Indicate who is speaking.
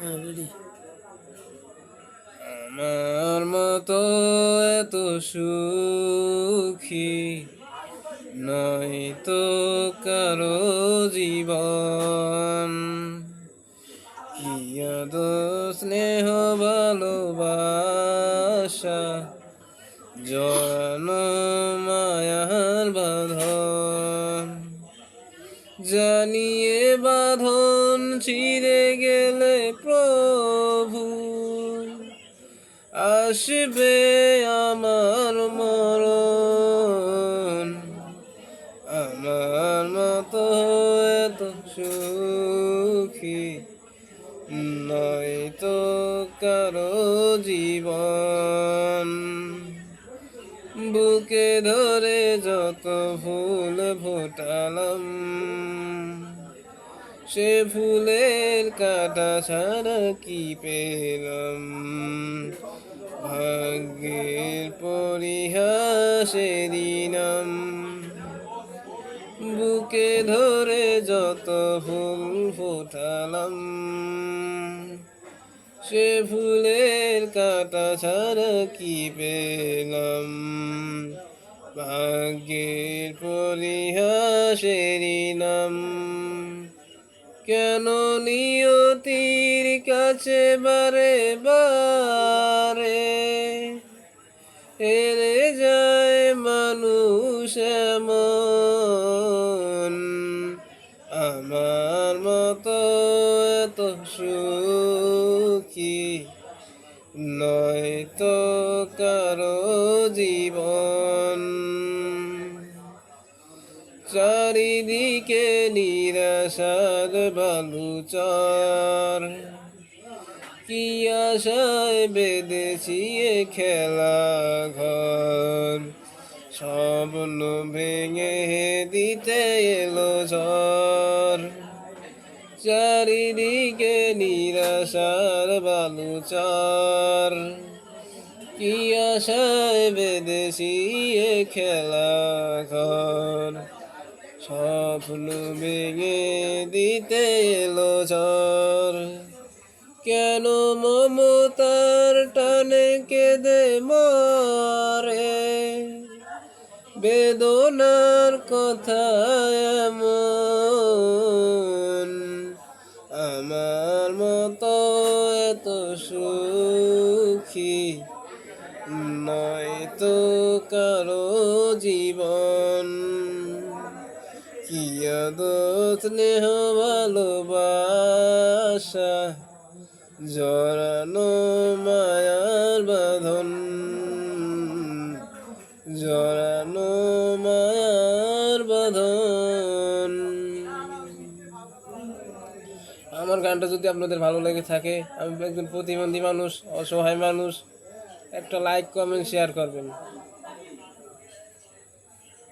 Speaker 1: Ready. আমার মতো এত সুখী নয় তো কারো জীবন, কি আদর স্নেহ ভালোবাসা জড়ানো মায়ার বাঁধন, জানিয়ে বাঁধন ছিঁড়ে গেলে প্রভু আসবে আমার মরণ। আমার মতো এত সুখী নয় তো কারো জীবন, বুকে ধরে যত ফুল ফোটালাম সে ফুলের কাটা ছাড়া কি পেলাম, ভাগ্যের পরিহাসেরই নাম। বুকে ধরে যত ফুল ফোটালাম সে ফুলের কাটা ছাড়া কি পেলাম, ভাগ্যের পরিহাসেরই নাম। কেন নিয়তির কাছে বারে বারে হেরে যায় মানুষ এমন, আমার মতো এত সুখী নয় তো কারো জীবন। চারিদিকে নিরাশার বালুচর, কি আশায় বেঁধেছি এ খেলা ঘর, স্বপ্ন ভেঙে দিতে এলো ঝড়। চারিদিকে নিরাশার বালুচর, কি আশায় বেঁধেছি এ খেলা ঘর, স্বপ্ন ভেঙে দিতে এলো ঝড়। কেন মমতার টানে কেঁদে মরে, বেদনার কথা এমন, আমার মতো এত সুখী নয় তো কারো জীবন, কি আদর স্নেহ ভালোবাসা জড়ানো মায়ার বাঁধন, জড়ানো মায়ার বাঁধন। আমার গানটা যদি আপনাদের ভালো লেগে থাকে, আমি একজন প্রতিবন্ধী মানুষ, অসহায় মানুষ, একটা লাইক কমেন্ট শেয়ার করবেন।